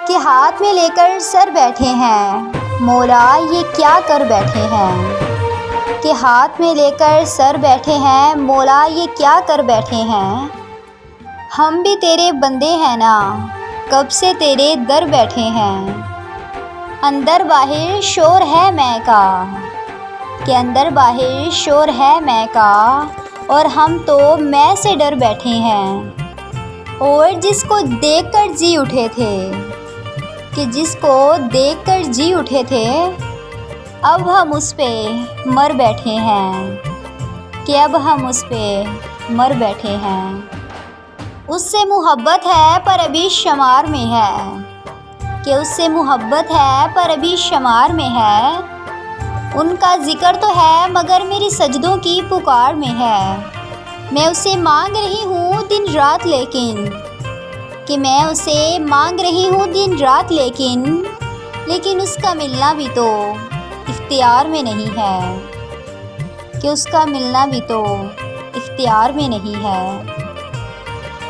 कि हाथ में लेकर सर बैठे हैं, मौला ये क्या कर बैठे हैं। कि हाथ में लेकर सर बैठे हैं, मौला ये क्या कर बैठे हैं। हम भी तेरे बंदे हैं ना, कब से तेरे दर बैठे हैं। अंदर बाहर शोर है मैं का, कि अंदर बाहर शोर है मैं का, और हम तो मैं से डर बैठे हैं। और जिसको देखकर जी उठे थे, कि जिसको देखकर जी उठे थे, अब हम उस पे मर बैठे हैं। कि अब हम उस पे मर बैठे हैं। उससे मोहब्बत है पर अभी शुमार में है, कि उससे मोहब्बत है पर अभी शुमार में है। उनका ज़िक्र तो है मगर मेरी सजदों की पुकार में है। मैं उसे मांग रही हूँ दिन रात लेकिन, कि मैं उसे मांग रही हूँ दिन रात लेकिन उसका मिलना भी तो इख्तियार में नहीं है। कि उसका मिलना भी तो इख्तियार में नहीं है।